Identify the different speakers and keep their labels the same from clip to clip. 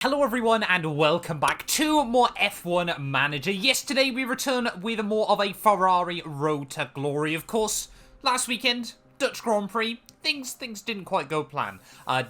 Speaker 1: Hello everyone and welcome back to more F1 Manager. Yesterday we return with more of a Ferrari road to glory. Of course, last weekend, Dutch Grand Prix, things didn't quite go plan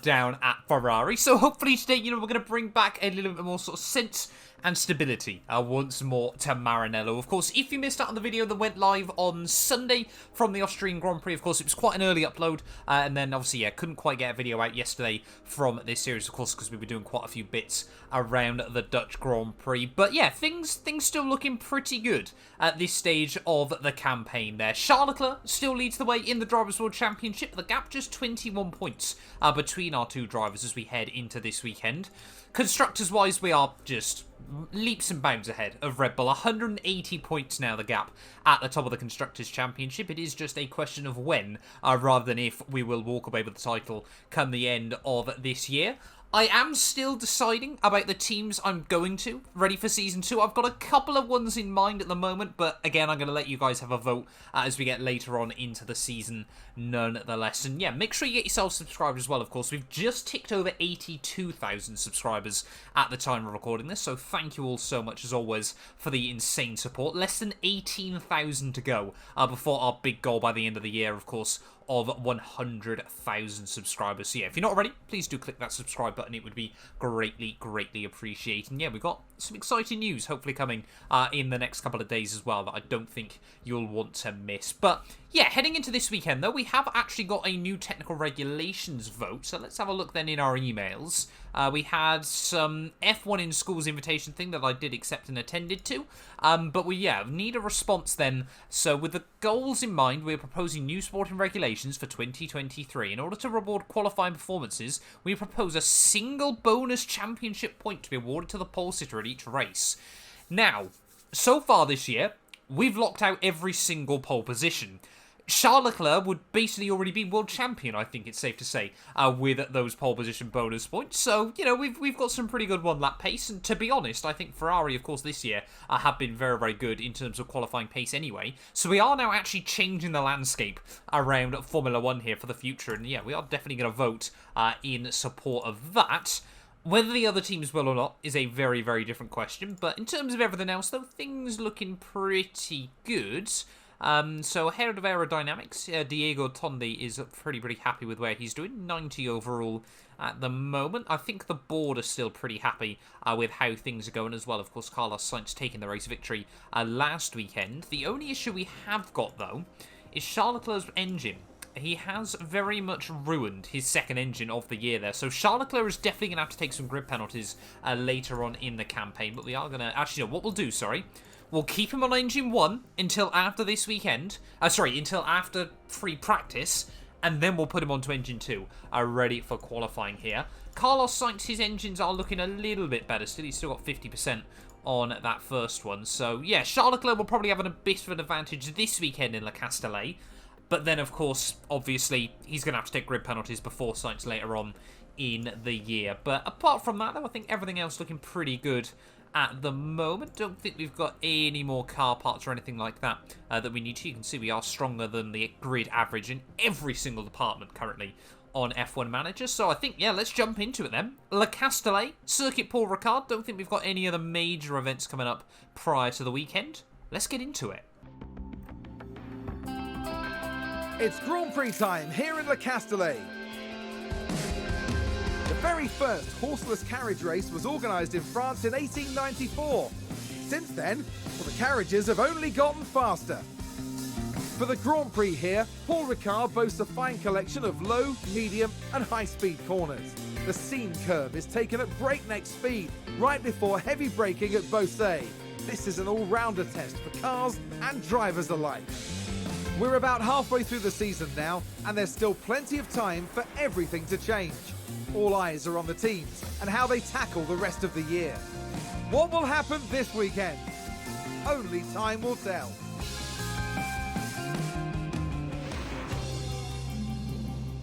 Speaker 1: down at Ferrari. So hopefully today, we're going to bring back a little bit more sort of sense and stability once more to Maranello. Of course, if you missed out on the video that went live on Sunday from the Austrian Grand Prix, of course, it was quite an early upload. And then, obviously, couldn't quite get a video out yesterday from this series, of course, because we were doing quite a few bits around the Dutch Grand Prix. But yeah, things still looking pretty good at this stage of the campaign there. Charles Leclerc still leads the way in the Drivers' World Championship. The gap just 21 points between our two drivers as we head into this weekend. Constructors-wise, we are just leaps and bounds ahead of Red Bull. 180 points now, the gap at the top of the Constructors' Championship. It is just a question of when, rather than if, we will walk away with the title come the end of this year. I am still deciding about the teams I'm going to, ready for Season 2. I've got a couple of ones in mind at the moment, but again, I'm going to let you guys have a vote as we get later on into the season, nonetheless. And yeah, make sure you get yourself subscribed as well, of course. We've just ticked over 82,000 subscribers at the time of recording this, so thank you all so much, as always, for the insane support. Less than 18,000 to go before our big goal by the end of the year, of course, of 100,000 subscribers. So yeah, if you're not already, please do click that subscribe button. It would be greatly appreciated. And yeah, we've got some exciting news hopefully coming in the next couple of days as well that I don't think you'll want to miss. But yeah, heading into this weekend though, we have actually got a new technical regulations vote. So let's have a look then in our emails. We had some F1 in Schools invitation thing that I did accept and attended to. But we need a response then. So with the goals in mind, we're proposing new sporting regulations for 2023. In order to reward qualifying performances, we propose a single bonus championship point to be awarded to the pole sitter at each race. Now, so far this year, we've locked out every single pole position. Charles Leclerc would basically already be world champion, I think it's safe to say, with those pole position bonus points. So, we've got some pretty good one-lap pace. And to be honest, I think Ferrari, of course, this year have been very good in terms of qualifying pace anyway. So we are now actually changing the landscape around Formula 1 here for the future. And yeah, we are definitely going to vote in support of that. Whether the other teams will or not is a very different question. But in terms of everything else, though, things looking pretty good. So ahead of aerodynamics, Diego Tondi is pretty happy with where he's doing, 90 overall at the moment. I think the board is still pretty happy with how things are going as well. Of course, Carlos Sainz taking the race victory last weekend. The only issue we have got, though, is Charles Leclerc's engine. He has very much ruined his second engine of the year there. So Charles Leclerc is definitely going to have to take some grid penalties later on in the campaign. But we are going to... Actually, no, what we'll do, we'll keep him on engine 1 until after this weekend. Until after free practice. And then we'll put him onto engine 2, ready for qualifying here. Carlos Sainz, his engines are looking a little bit better. Still, he's still got 50% on that first one. So, yeah, Charles Leclerc will probably have a bit of an advantage this weekend in Le Castellet. But then, of course, obviously, he's going to have to take grid penalties before Sainz later on in the year. But apart from that, though, I think everything else looking pretty good at the moment. Don't think we've got any more car parts or anything like that that we need to. You can see we are stronger than the grid average in every single department currently on F1 Manager. So I think, yeah, let's jump into it then. Le Castellet, Circuit Paul Ricard. Don't think we've got any other major events coming up prior to the weekend. Let's get into it.
Speaker 2: It's Grand Prix time here in Le Castellet. The very first horseless carriage race was organised in France in 1894. Since then, the carriages have only gotten faster. For the Grand Prix here, Paul Ricard boasts a fine collection of low, medium and high-speed corners. The seam curve is taken at breakneck speed, right before heavy braking at Beausset. This is an all-rounder test for cars and drivers alike. We're about halfway through the season now, and there's still plenty of time for everything to change. All eyes are on the teams and how they tackle the rest of the year. What will happen this weekend? Only time will tell.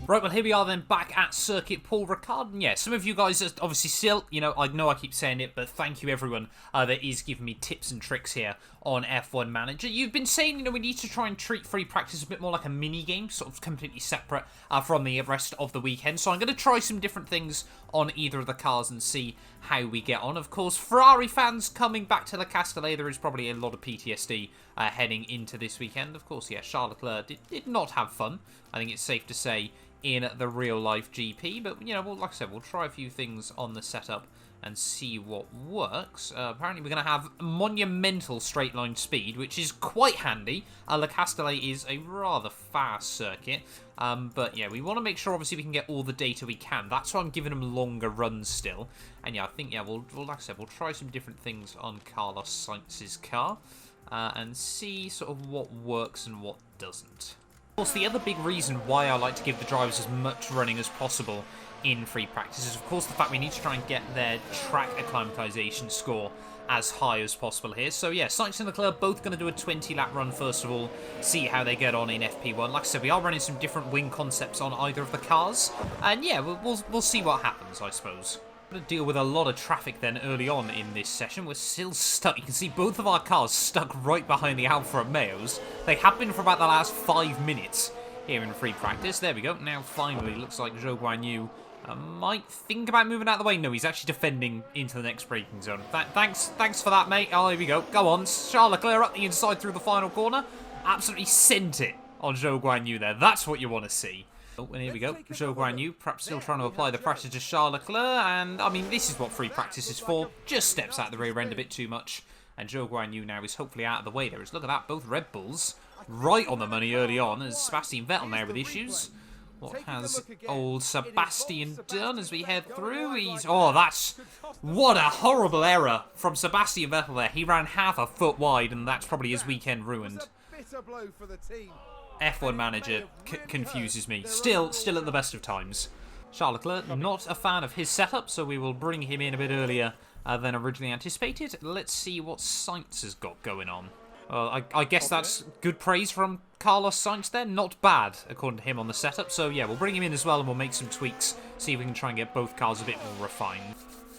Speaker 1: Right, well, here we are then back at Circuit Paul Ricard. And yeah, some of you guys are obviously still, I know I keep saying it, but thank you everyone that is giving me tips and tricks here on F1 Manager. You've been saying, we need to try and treat free practice a bit more like a mini-game, sort of completely separate from the rest of the weekend. So I'm going to try some different things on either of the cars and see how we get on. Of course, Ferrari fans coming back to the Castellet, there is probably a lot of PTSD heading into this weekend. Of course, yeah, Charles Leclerc did not have fun, I think it's safe to say, in the real-life GP, but, like I said, we'll try a few things on the setup and see what works. Apparently, we're going to have monumental straight-line speed, which is quite handy. Le Castellet is a rather fast circuit, but, yeah, we want to make sure, obviously, we can get all the data we can. That's why I'm giving them longer runs still. And, yeah, I think, we'll like I said, we'll try some different things on Carlos Sainz's car and see sort of what works and what doesn't. Of course, the other big reason why I like to give the drivers as much running as possible in free practice is, of course, the fact we need to try and get their track acclimatization score as high as possible here. So, yeah, Sainz and Leclerc both going to do a 20-lap run, first of all, see how they get on in FP1. Like I said, we are running some different wing concepts on either of the cars. And, yeah, we'll see what happens, I suppose. Going to deal with a lot of traffic then early on in this session. We're still stuck. You can see both of our cars stuck right behind the Alfa Romeos. They have been for about the last 5 minutes here in free practice. There we go. Now finally looks like Zhou Guanyu might think about moving out of the way. No, he's actually defending into the next braking zone. Thanks for that, mate. Oh, here we go. Go on. Charles Leclerc up the inside through the final corner. Absolutely sent it on Zhou Guanyu there. That's what you want to see. Oh, and here we go. Zhou Guanyu perhaps still trying to apply the pressure to Charles Leclerc, and I mean, this is what free practice is for. Just steps out the rear end a bit too much, and Zhou Guanyu now is hopefully out of the way there. Look at that, both Red Bulls right on the money early on, as Sebastian Vettel now with issues. What has old Sebastian done as we head through? What a horrible error from Sebastian Vettel there. He ran half a foot wide, and that's probably his weekend ruined. F1 Manager confuses me. Still at the best of times. Charles Leclerc, not a fan of his setup, so we will bring him in a bit earlier than originally anticipated. Let's see what Sainz has got going on. I guess that's good praise from Carlos Sainz there. Not bad, according to him, on the setup. So, yeah, we'll bring him in as well, and we'll make some tweaks. See if we can try and get both cars a bit more refined.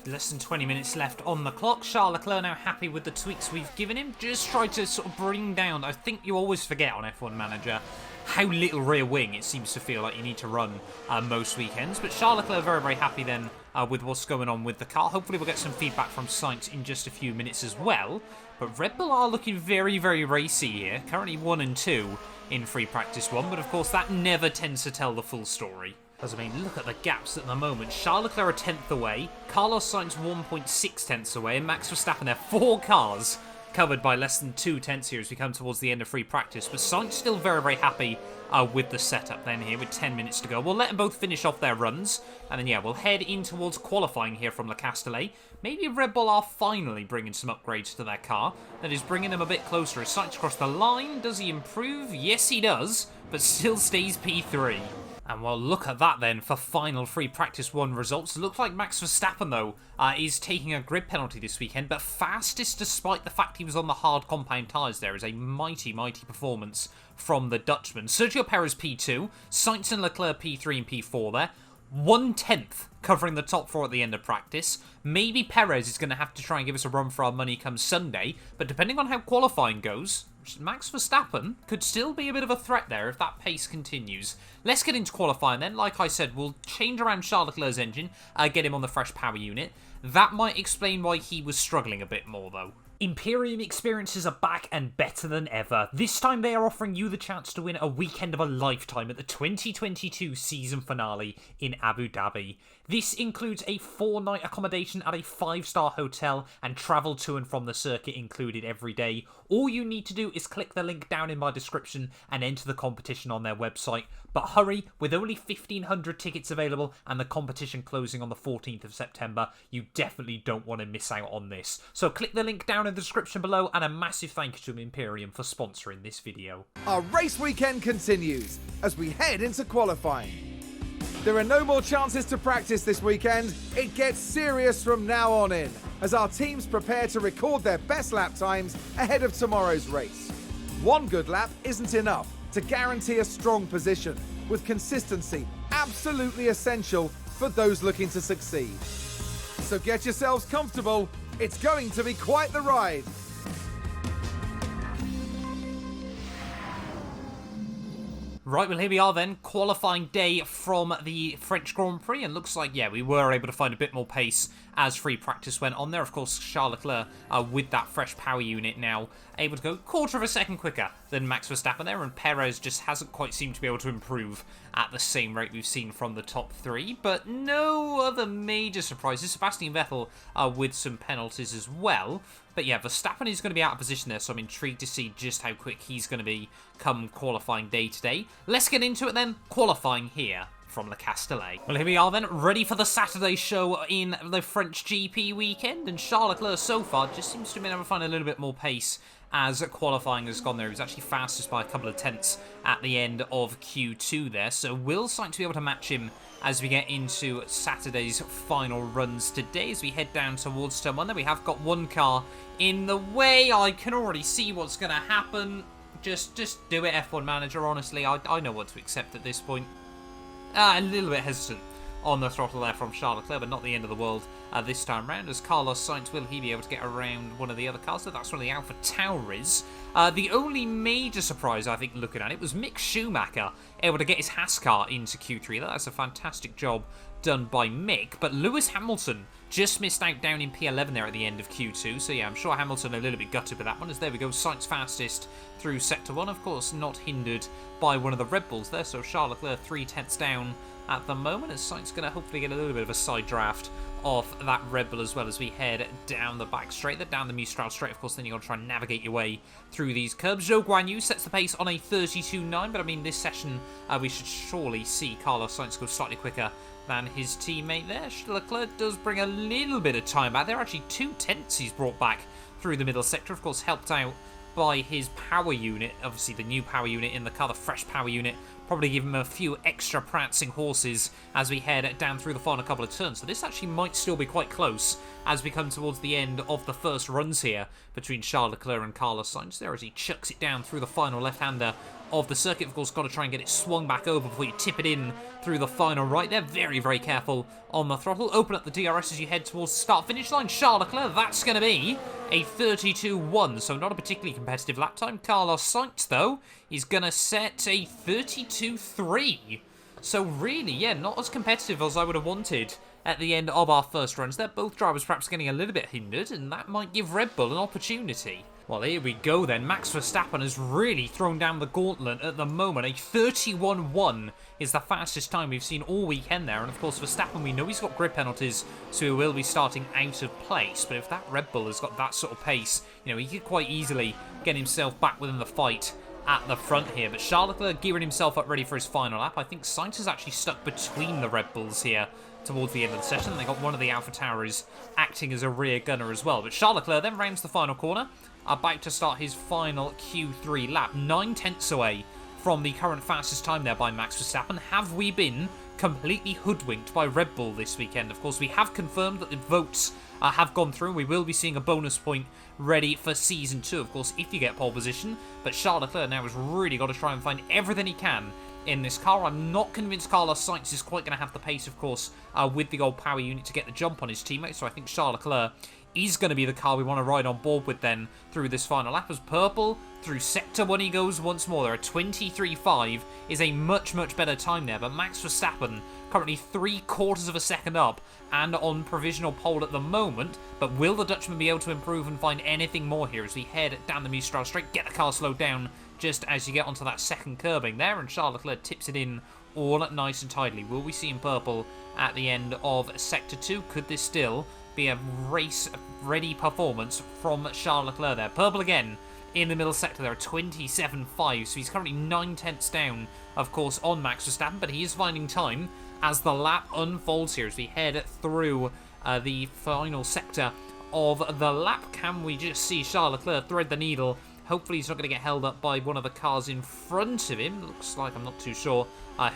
Speaker 1: Less than 20 minutes left on the clock. Charles Leclerc now happy with the tweaks we've given him. Just try to sort of bring down, I think you always forget on F1 Manager how little rear wing it seems to feel like you need to run most weekends. But Charles Leclerc very, very happy then with what's going on with the car. Hopefully we'll get some feedback from Sainz in just a few minutes as well. But Red Bull are looking very, very racy here. Currently 1 and 2 in free practice 1. But of course that never tends to tell the full story. As I mean, look at the gaps at the moment. Charles Leclerc a tenth away, Carlos Sainz 1.6 tenths away, and Max Verstappen there. 4 cars covered by less than 2 tenths here as we come towards the end of free practice. But Sainz still very, very happy with the setup then here with 10 minutes to go. We'll let them both finish off their runs. And then, yeah, we'll head in towards qualifying here from Le Castellet. Maybe Red Bull are finally bringing some upgrades to their car. That is bringing them a bit closer. As Sainz across the line, does he improve? Yes, he does, but still stays P3. And well, look at that then for final free practice 1 results. It looks like Max Verstappen, though, is taking a grid penalty this weekend, but fastest despite the fact he was on the hard compound tyres there is a mighty, mighty performance from the Dutchman. Sergio Perez P2, Sainz and Leclerc P3 and P4 there. 1/10 covering the top 4 at the end of practice. Maybe Perez is going to have to try and give us a run for our money come Sunday, but depending on how qualifying goes, Max Verstappen could still be a bit of a threat there if that pace continues. Let's get into qualifying then. Like I said, we'll change around Charles Leclerc's engine, get him on the fresh power unit. That might explain why he was struggling a bit more though. Imperium experiences are back and better than ever. This time they are offering you the chance to win a weekend of a lifetime at the 2022 season finale in Abu Dhabi. This includes a 4-night accommodation at a 5-star hotel and travel to and from the circuit included every day. All you need to do is click the link down in my description and enter the competition on their website. But hurry, with only 1,500 tickets available and the competition closing on the 14th of September, you definitely don't want to miss out on this. So click the link down in the description below, and a massive thank you to Imperium for sponsoring this video.
Speaker 2: Our race weekend continues as we head into qualifying. There are no more chances to practice this weekend. It gets serious from now on in, as our teams prepare to record their best lap times ahead of tomorrow's race. One good lap isn't enough to guarantee a strong position. With consistency absolutely essential for those looking to succeed. So get yourselves comfortable, it's going to be quite the ride.
Speaker 1: Right, well, here we are then, qualifying day from the French Grand Prix, and looks like, yeah, we were able to find a bit more pace as free practice went on there. Of course, Charles Leclerc, with that fresh power unit now, able to go quarter of a second quicker than Max Verstappen there, and Perez just hasn't quite seemed to be able to improve at the same rate we've seen from the top three, but no other major surprises. Sebastian Vettel with some penalties as well. But yeah, Verstappen is going to be out of position there, so I'm intrigued to see just how quick he's going to be come qualifying day today. Let's get into it then, qualifying here from Le Castellet. Well, here we are then, ready for the Saturday show in the French GP weekend, and Charles Leclerc so far just seems to have been able to find a little bit more pace as qualifying has gone there. He was actually fastest by a couple of tenths at the end of Q2 there, so will Sainz be able to match him as we get into Saturday's final runs today, as we head down towards turn 1. There we have got one car in the way. I can already see what's going to happen. Just do it, F1 Manager, honestly. I know what to accept at this point. A little bit hesitant on the throttle there from Charles Leclerc, but not the end of the world this time round, as Carlos Sainz, will he be able to get around one of the other cars? So that's one of the Alpha Tauris. The only major surprise, I think, looking at it, was Mick Schumacher able to get his Haas car into Q3. That's a fantastic job done by Mick, but Lewis Hamilton just missed out down in P11 there at the end of Q2, so yeah, I'm sure Hamilton a little bit gutted with that one, as there we go, Sainz fastest through Sector 1, of course not hindered by one of the Red Bulls there, so Charles Leclerc 3 tenths down at the moment, as Sainz going to hopefully get a little bit of a side draft off that Red Bull as well as we head down the back straight, down the Mistral straight. Of course, then you've got to try and navigate your way through these curbs. Zhou Guanyu sets the pace on a 32.9, but I mean, this session we should surely see Carlos Sainz go slightly quicker than his teammate there. Leclerc does bring a little bit of time back. There are actually 2 tenths he's brought back through the middle sector, of course helped out by his power unit, obviously the new power unit in the car, the fresh power unit, probably give him a few extra prancing horses as we head down through the final couple of turns. So this actually might still be quite close as we come towards the end of the first runs here between Charles Leclerc and Carlos Sainz there, as he chucks it down through the final left-hander of the circuit. Of course, got to try and get it swung back over before you tip it in through the final right there. Very, very careful on the throttle. Open up the DRS as you head towards the start-finish line. Charles Leclerc, that's going to be a 32.1, so not a particularly competitive lap time. Carlos Sainz, though, is going to set a 32.3. So really, yeah, not as competitive as I would have wanted at the end of our first runs there. Both drivers perhaps getting a little bit hindered, and that might give Red Bull an opportunity. Well, here we go then. Max Verstappen has really thrown down the gauntlet at the moment. A 31.1 is the fastest time we've seen all weekend there. And of course, Verstappen, we know he's got grid penalties, so he will be starting out of place. But if that Red Bull has got that sort of pace, you know, he could quite easily get himself back within the fight at the front here. But Charles Leclerc gearing himself up ready for his final lap. I think Sainz is actually stuck between the Red Bulls here towards the end of the session. They got one of the Alpha Tauris acting as a rear gunner as well. But Charles Leclerc then rounds the final corner, about to start his final Q3 lap. 9 tenths away from the current fastest time there by Max Verstappen. Have we been completely hoodwinked by Red Bull this weekend? Of course, we have confirmed that the votes have gone through. We will be seeing a bonus point ready for Season 2, of course, if you get pole position. But Charles Leclerc now has really got to try and find everything he can in this car. I'm not convinced Carlos Sainz is quite going to have the pace, of course, with the old power unit to get the jump on his teammate. So I think Charles Leclerc is going to be the car we want to ride on board with then through this final lap, as purple through Sector 1 he goes once more. There are 23.5 is a much, much better time there, but Max Verstappen currently 3/4 of a second up and on provisional pole at the moment. But will the Dutchman be able to improve and find anything more here as we head down the Mistral straight, get the car slowed down just as you get onto that second curbing there, and Charles Leclerc tips it in all nice and tidily. Will we see him purple at the end of Sector 2? Could this still be a race-ready performance from Charles Leclerc there? Purple again in the middle sector. There are 27.5, so he's currently 9 tenths down, of course, on Max Verstappen, but he is finding time as the lap unfolds here, as we head through the final sector of the lap. Can we just see Charles Leclerc thread the needle Hopefully he's not going to get held up by one of the cars in front of him. Looks like, I'm not too sure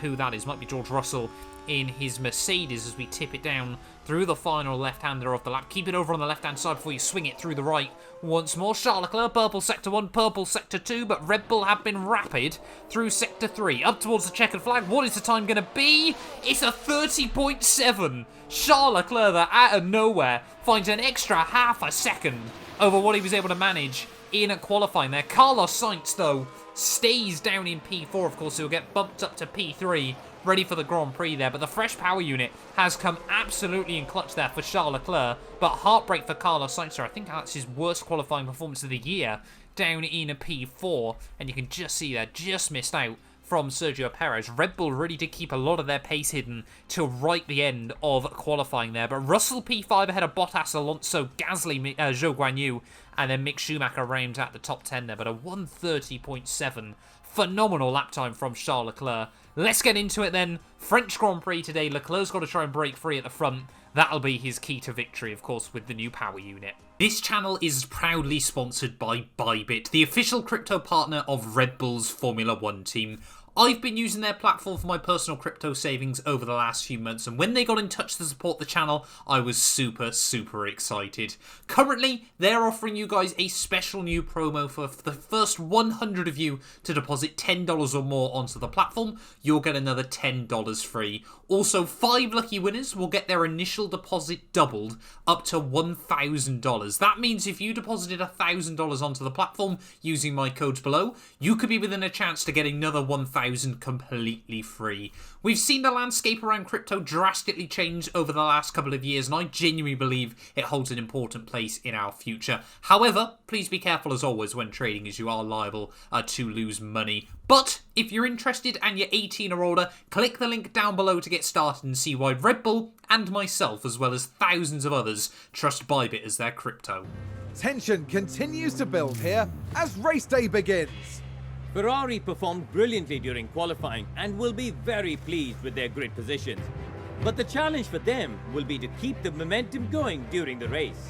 Speaker 1: who that is. Might be George Russell in his Mercedes as we tip it down through the final left-hander of the lap. Keep it over on the left-hand side before you swing it through the right once more. Charles Leclerc, purple sector 1, purple sector 2, but Red Bull have been rapid through sector 3. Up towards the checkered flag. What is the time going to be? It's a 30.7. Charles Leclerc, that out of nowhere, finds an extra half a second over what he was able to manage in qualifying there. Carlos Sainz, though, stays down in P4. Of course, he'll get bumped up to P3, ready for the Grand Prix there. But the fresh power unit has come absolutely in clutch there for Charles Leclerc. But heartbreak for Carlos Sainz. I think that's his worst qualifying performance of the year, down in a P4. And you can just see that, just missed out from Sergio Perez. Red Bull really did keep a lot of their pace hidden till right the end of qualifying there. But Russell P5 ahead of Bottas, Alonso, Gasly, Zhou Guanyu, and then Mick Schumacher rounds out the top 10 there. But a 1:30.7. Phenomenal lap time from Charles Leclerc. Let's get into it then. French Grand Prix today. Leclerc's got to try and break free at the front. That'll be his key to victory, of course, with the new power unit. This channel is proudly sponsored by Bybit, the official crypto partner of Red Bull's Formula 1 team. I've been using their platform for my personal crypto savings over the last few months, and when they got in touch to support the channel, I was super excited. Currently, they're offering you guys a special new promo for the first 100 of you to deposit $10 or more onto the platform. You'll get another $10 free. Also, 5 lucky winners will get their initial deposit doubled up to $1,000. That means if you deposited $1,000 onto the platform using my codes below, you could be within a chance to get another $1,000 completely free. We've seen the landscape around crypto drastically change over the last couple of years, and I genuinely believe it holds an important place in our future. However, please be careful as always when trading, as you are liable to lose money. But if you're interested and you're 18 or older, click the link down below to get started and see why Red Bull and myself, as well as thousands of others, trust Bybit as their crypto.
Speaker 2: Tension continues to build here as race day begins.
Speaker 3: Ferrari performed brilliantly during qualifying and will be very pleased with their grid positions. But the challenge for them will be to keep the momentum going during the race.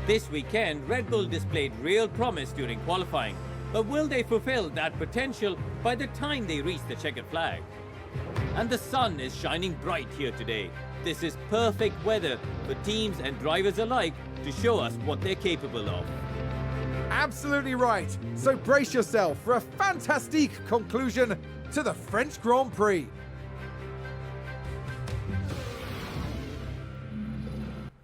Speaker 3: This weekend, Red Bull displayed real promise during qualifying, but will they fulfill that potential by the time they reach the checkered flag? And the sun is shining bright here today. This is perfect weather for teams and drivers alike to show us what they're capable of.
Speaker 2: Absolutely right. So brace yourself for a fantastic conclusion to the French Grand Prix.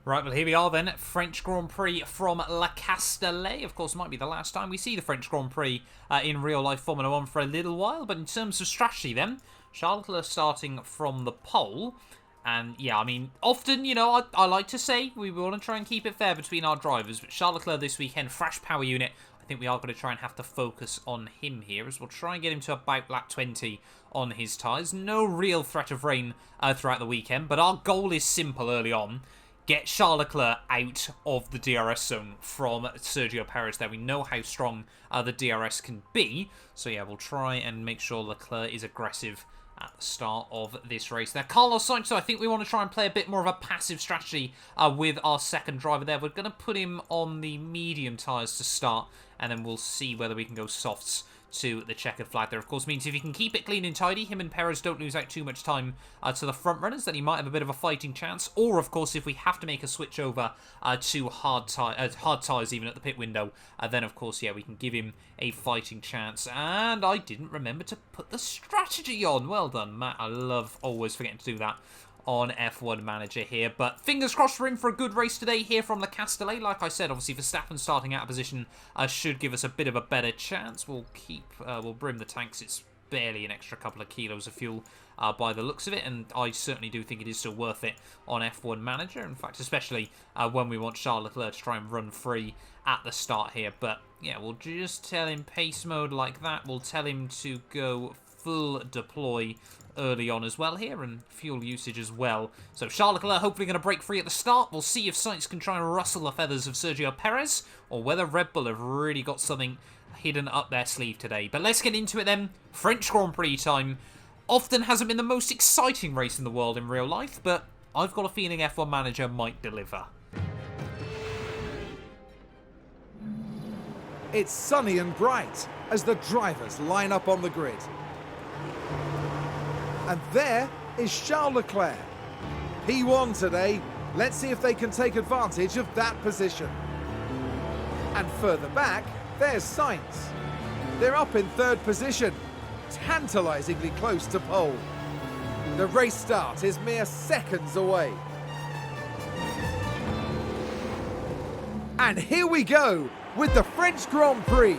Speaker 1: Right, well, here we are then. French Grand Prix from Le Castellet. Of course, might be the last time we see the French Grand Prix in real-life Formula 1 for a little while. But in terms of strategy then, Charles Leclerc starting from the pole. And, yeah, I mean, often, you know, I like to say we want to try and keep it fair between our drivers. But Charles Leclerc this weekend, fresh power unit. I think we are going to try and have to focus on him here, as we'll try and get him to about lap 20 on his tyres. No real threat of rain throughout the weekend, but our goal is simple early on. Get Charles Leclerc out of the DRS zone from Sergio Perez there. We know how strong the DRS can be. So, yeah, we'll try and make sure Leclerc is aggressive at the start of this race there. Carlos Sainz, so I think we want to try and play a bit more of a passive strategy with our second driver there. We're going to put him on the medium tyres to start, and then we'll see whether we can go softs to the checkered flag there. Of course, means if he can keep it clean and tidy, him and Perez don't lose out too much time to the front runners, then he might have a bit of a fighting chance. Or, of course, if we have to make a switch over to hard tyres even at the pit window, then, of course, yeah, we can give him a fighting chance. And I didn't remember to put the strategy on. Well done, Matt. I love always forgetting to do that on F1 Manager here. But fingers crossed for him for a good race today here from the Castellet. Like I said, obviously Verstappen starting out of position should give us a bit of a better chance. We'll brim the tanks. It's barely an extra couple of kilos of fuel by the looks of it, and I certainly do think it is still worth it on F1 Manager. In fact, especially when we want Charles Leclerc to try and run free at the start here. But yeah, we'll just tell him pace mode like that. We'll tell him to go full deploy early on as well here, and fuel usage as well. So Charles Leclerc hopefully going to break free at the start. We'll see if Sainz can try and rustle the feathers of Sergio Perez, or whether Red Bull have really got something hidden up their sleeve today. But let's get into it then. French Grand Prix time. Often hasn't been the most exciting race in the world in real life, but I've got a feeling F1 Manager might deliver.
Speaker 2: It's sunny and bright as the drivers line up on the grid. And there is Charles Leclerc. P1 today. Let's see if they can take advantage of that position. And further back, there's Sainz. They're up in third position, tantalisingly close to pole. The race start is mere seconds away. And here we go with the French Grand Prix.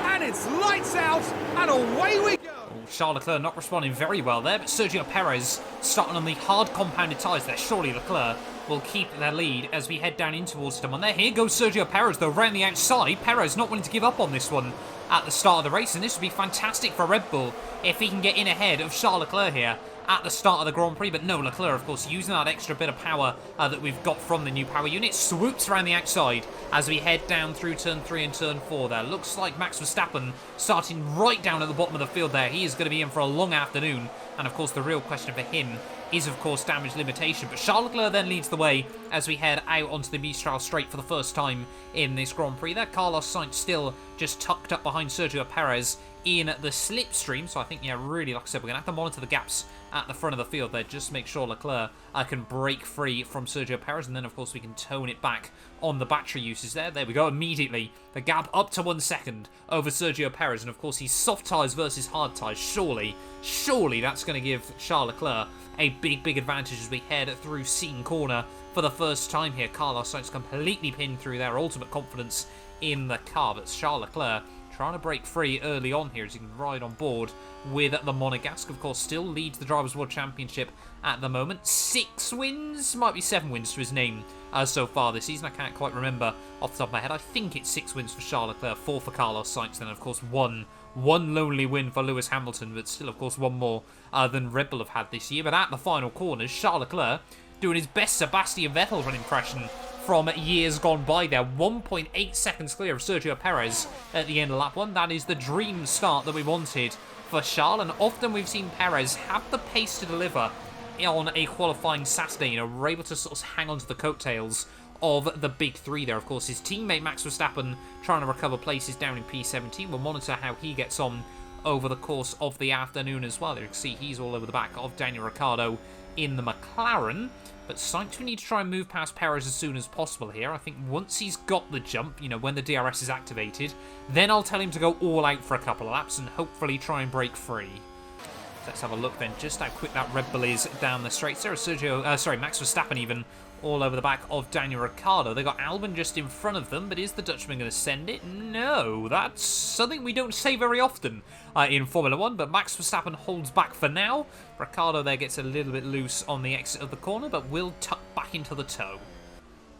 Speaker 2: And it's lights out and away we go.
Speaker 1: Charles Leclerc not responding very well there, but Sergio Perez starting on the hard compounded tyres there. Surely Leclerc will keep their lead as we head down in towards them. And there, here goes Sergio Perez though, around the outside. Perez not willing to give up on this one at the start of the race, and this would be fantastic for Red Bull if he can get in ahead of Charles Leclerc here at the start of the Grand Prix. But no, Leclerc, of course, using that extra bit of power that we've got from the new power unit, swoops around the outside as we head down through turn 3 and turn 4 there. Looks like Max Verstappen starting right down at the bottom of the field there. He is going to be in for a long afternoon, and of course the real question for him is of course damage limitation. But Charles Leclerc then leads the way as we head out onto the Mistral Straight for the first time in this Grand Prix there. Carlos Sainz still just tucked up behind Sergio Perez in the slipstream, so I think, yeah, really, like I said, we're going to have to monitor the gaps at the front of the field there, just to make sure Leclerc can break free from Sergio Perez, and then of course we can tone it back on the battery uses there. There we go, immediately the gap up to 1 second over Sergio Perez, and of course he's soft tyres versus hard tyres. Surely that's going to give Charles Leclerc a big advantage as we head through Seton Corner for the first time here. Carlos Sainz completely pinned through their ultimate confidence in the car, but Charles Leclerc trying to break free early on here as he can ride on board with the Monegasque. Of course, still leads the Drivers' World Championship at the moment. 6 wins, might be 7 wins to his name so far this season. I can't quite remember off the top of my head. I think it's 6 wins for Charles Leclerc, 4 for Carlos Sainz, then of course one lonely win for Lewis Hamilton, but still of course one more than Red Bull have had this year. But at the final corners, Charles Leclerc doing his best Sebastian Vettel run impression from years gone by there. 1.8 seconds clear of Sergio Perez at the end of lap 1. That is the dream start that we wanted for Charles, and often we've seen Perez have the pace to deliver on a qualifying Saturday. You know, we're able to sort of hang on to the coattails of the big three there. Of course, his teammate Max Verstappen trying to recover places down in P17. We'll monitor how he gets on over the course of the afternoon as well. You can see he's all over the back of Daniel Ricciardo in the McLaren. But Sainz, we need to try and move past Perez as soon as possible here. I think once he's got the jump, you know, when the DRS is activated, then I'll tell him to go all out for a couple of laps and hopefully try and break free. Let's have a look then just how quick that Red Bull is down the straight. Max Verstappen even all over the back of Daniel Ricciardo. They got Albon just in front of them, but is the Dutchman going to send it? No, that's something we don't say very often in Formula 1, but Max Verstappen holds back for now. Ricciardo there gets a little bit loose on the exit of the corner, but will tuck back into the toe.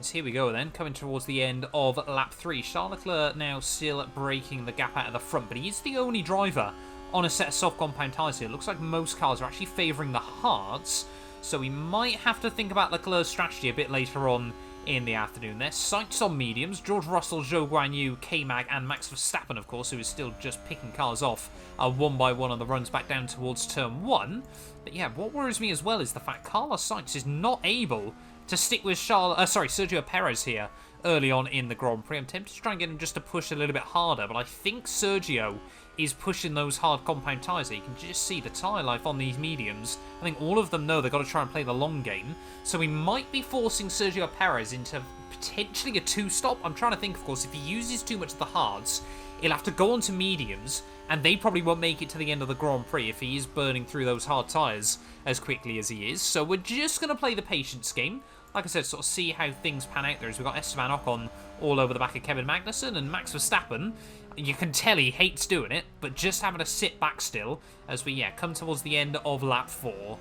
Speaker 1: So here we go then, coming towards the end of lap 3. Charles Leclerc now still breaking the gap out of the front, but he is the only driver on a set of soft compound tyres here. It looks like most cars are actually favouring the hards, so we might have to think about Leclerc's strategy a bit later on in the afternoon there. Sainz on mediums, George Russell, Zhou Guanyu, K-Mag and Max Verstappen, of course, who is still just picking cars off one by one on the runs back down towards turn 1. But yeah, what worries me as well is the fact Carlos Sainz is not able to stick with Sergio Perez here early on in the Grand Prix. I'm tempted to try and get him just to push a little bit harder, but I think Sergio is pushing those hard compound tyres. You can just see the tyre life on these mediums. I think all of them know they've got to try and play the long game, so we might be forcing Sergio Perez into potentially a 2-stop. I'm trying to think, of course, if he uses too much of the hards, he'll have to go on to mediums, and they probably won't make it to the end of the Grand Prix if he is burning through those hard tyres as quickly as he is. So we're just going to play the patience game. Like I said, sort of see how things pan out there as we've got Esteban Ocon all over the back of Kevin Magnussen, and Max Verstappen, you can tell he hates doing it, but just having to sit back still as we, come towards the end of lap 4.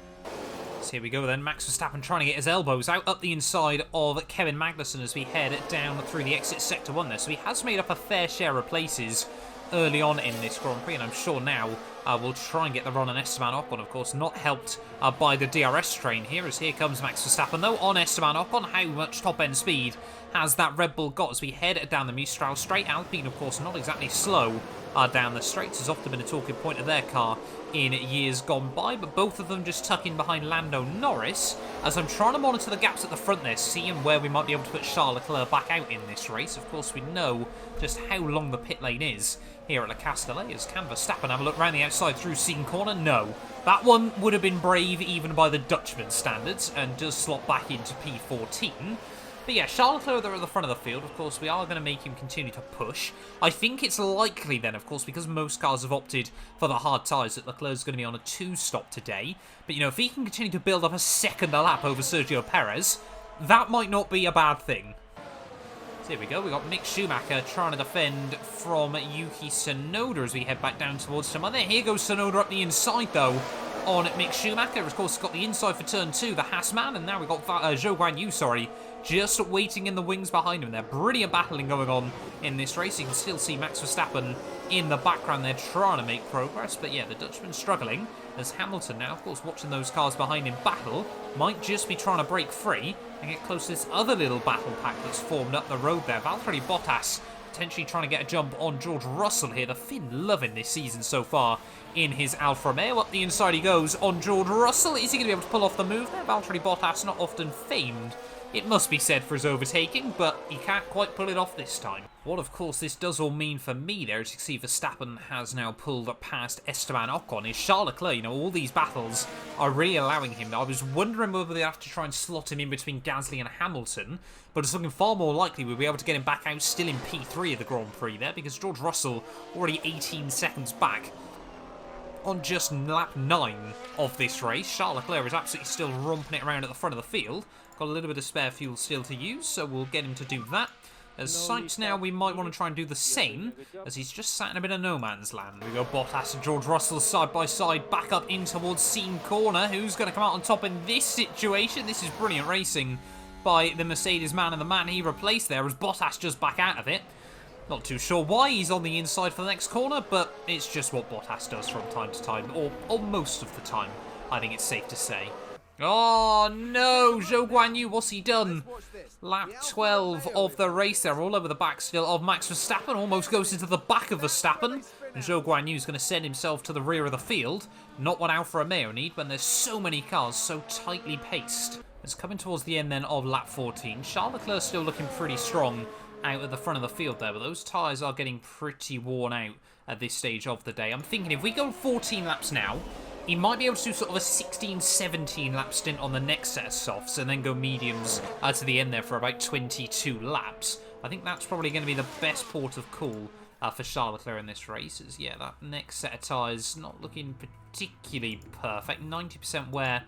Speaker 1: So here we go then, Max Verstappen trying to get his elbows out up the inside of Kevin Magnussen as we head down through the exit sector 1 there. So he has made up a fair share of places early on in this Grand Prix, and I'm sure now We'll try and get the run on Esteban Ocon, of course, not helped by the DRS train here, as here comes Max Verstappen, though, on Esteban Ocon. How much top-end speed has that Red Bull got as we head down the Mistral straight? Alpine, of course, not exactly slow down the straights. Has often been a talking point of their car in years gone by, but both of them just tuck in behind Lando Norris, as I'm trying to monitor the gaps at the front there, seeing where we might be able to put Charles Leclerc back out in this race. Of course, we know just how long the pit lane is here at Le Castellet, as can Verstappen have a look around the outside through Scene Corner? No. That one would have been brave even by the Dutchman standards, and does slot back into P14. But yeah, Charles Leclerc are at the front of the field. Of course, we are going to make him continue to push. I think it's likely then, of course, because most cars have opted for the hard tyres, that Leclerc's going to be on a 2-stop today. But, you know, if he can continue to build up a second lap over Sergio Perez, that might not be a bad thing. So here we go. We got Mick Schumacher trying to defend from Yuki Tsunoda as we head back down towards him. And there, here goes Tsunoda up the inside, though, on Mick Schumacher. Of course, got the inside for turn 2, the Haas man, and now we've got Zhou Guanyu, sorry, just waiting in the wings behind him. There, brilliant battling going on in this race. You can still see Max Verstappen in the background there trying to make progress, but yeah, the Dutchman struggling, as Hamilton now, of course, watching those cars behind him battle, might just be trying to break free and get close to this other little battle pack that's formed up the road there. Valtteri Bottas potentially trying to get a jump on George Russell here. The Finn loving this season so far in his Alfa Romeo. Up the inside he goes on George Russell. Is he going to be able to pull off the move there? Valtteri Bottas, not often famed, it must be said, for his overtaking, but he can't quite pull it off this time. What, of course, this does all mean for me there, as you can see, Verstappen has now pulled past Esteban Ocon. Is Charles Leclerc, you know, all these battles are really allowing him. I was wondering whether they have to try and slot him in between Gasly and Hamilton, but it's looking far more likely we'll be able to get him back out still in P3 of the Grand Prix there, because George Russell already 18 seconds back on just lap 9 of this race. Charles Leclerc is absolutely still romping it around at the front of the field. Got a little bit of spare fuel still to use, so we'll get him to do that. As Sainz now, we might want to try and do the same, as he's just sat in a bit of no man's land. We go Bottas and George Russell side by side, back up in towards Scene Corner. Who's going to come out on top in this situation? This is brilliant racing by the Mercedes man, and the man he replaced there as Bottas just back out of it. Not too sure why he's on the inside for the next corner, but it's just what Bottas does from time to time, or most of the time, I think it's safe to say. Oh no, Zhou Guanyu, what's he done? Lap 12 of the race there, all over the back still of Max Verstappen, almost goes into the back of Verstappen. And Zhou Guanyu is going to send himself to the rear of the field, not what Alfa Romeo need when there's so many cars so tightly paced. It's coming towards the end then of lap 14. Charles Leclerc still looking pretty strong out at the front of the field there, but those tyres are getting pretty worn out at this stage of the day. I'm thinking if we go 14 laps now, he might be able to do sort of a 16-17 lap stint on the next set of softs and then go mediums to the end there for about 22 laps. I think that's probably going to be the best port of call for Charles Leclerc in this race. As, yeah, that next set of tyres not looking particularly perfect. 90% wear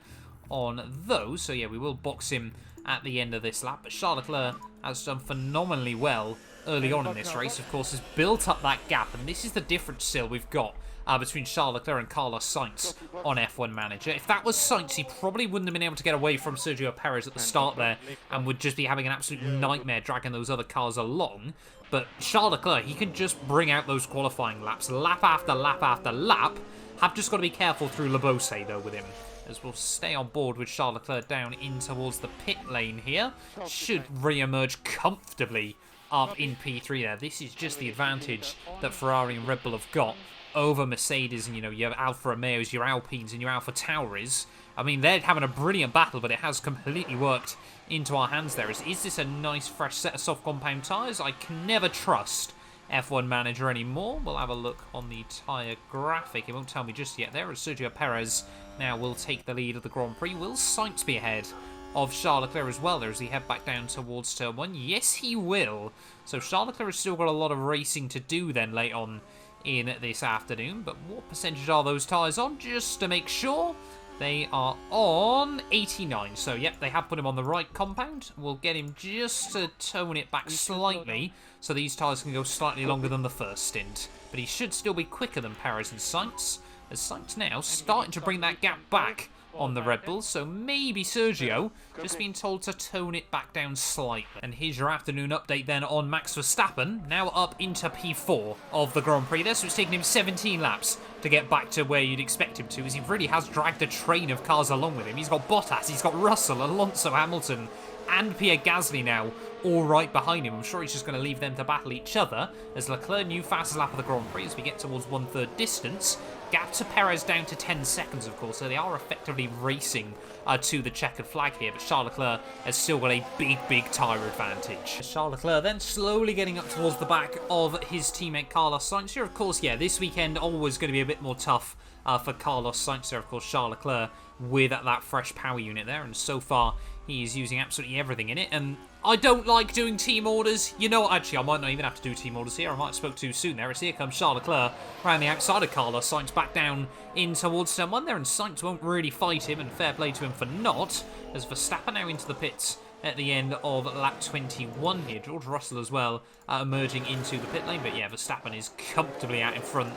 Speaker 1: on those. So, yeah, we will box him at the end of this lap. But Charles Leclerc has done phenomenally well early on in this race. Of course, has built up that gap. And this is the difference still we've got between Charles Leclerc and Carlos Sainz on F1 Manager. If that was Sainz, he probably wouldn't have been able to get away from Sergio Perez at the start there and would just be having an absolute nightmare dragging those other cars along. But Charles Leclerc, he can just bring out those qualifying laps, lap after lap after lap. Have just got to be careful through Le Beausset, though, with him, as we'll stay on board with Charles Leclerc down in towards the pit lane here. Should re-emerge comfortably up in P3 there. This is just the advantage that Ferrari and Red Bull have got over Mercedes and, you know, your Alfa Romeos, your Alpines and your Alfa Tauris. I mean, they're having a brilliant battle, but it has completely worked into our hands there. Is this a nice fresh set of soft compound tyres? I can never trust F1 Manager anymore. We'll have a look on the tyre graphic. It won't tell me just yet there, as Sergio Perez now will take the lead of the Grand Prix. Will Sainz be ahead of Charles Leclerc as well there as he head back down towards turn 1? Yes, he will. So Charles Leclerc has still got a lot of racing to do then late on in this afternoon, but what percentage are those tyres on? Just to make sure, they are on 89. So yep, they have put him on the right compound. We'll get him just to tone it back slightly so these tyres can go slightly longer than the first stint, but he should still be quicker than Perez and Sainz, as Sainz now starting to bring that gap back on the Red Bull, so maybe Sergio just being told to tone it back down slightly. And here's your afternoon update then on Max Verstappen, now up into P4 of the Grand Prix there, so it's taken him 17 laps to get back to where you'd expect him to, as he really has dragged a train of cars along with him. He's got Bottas, he's got Russell, Alonso, Hamilton, and Pierre Gasly now all right behind him. I'm sure he's just going to leave them to battle each other as Leclerc new fastest lap of the Grand Prix as we get towards 1/3 distance. Gap to Perez down to 10 seconds, of course, so they are effectively racing to the checkered flag here, but Charles Leclerc has still got a big tyre advantage. Charles Leclerc then slowly getting up towards the back of his teammate Carlos Sainz here. Of course, yeah, this weekend always going to be a bit more tough for Carlos Sainz there, of course, Charles Leclerc with that fresh power unit there, and so far he is using absolutely everything in it, and I don't like doing team orders. You know what, actually, I might not even have to do team orders here. I might have spoke too soon there. As here comes Charles Leclerc around the outside of Carlos Sainz back down in towards turn 1 there, and Sainz won't really fight him, and fair play to him for not, as Verstappen now into the pits at the end of lap 21 here. George Russell as well emerging into the pit lane, but yeah, Verstappen is comfortably out in front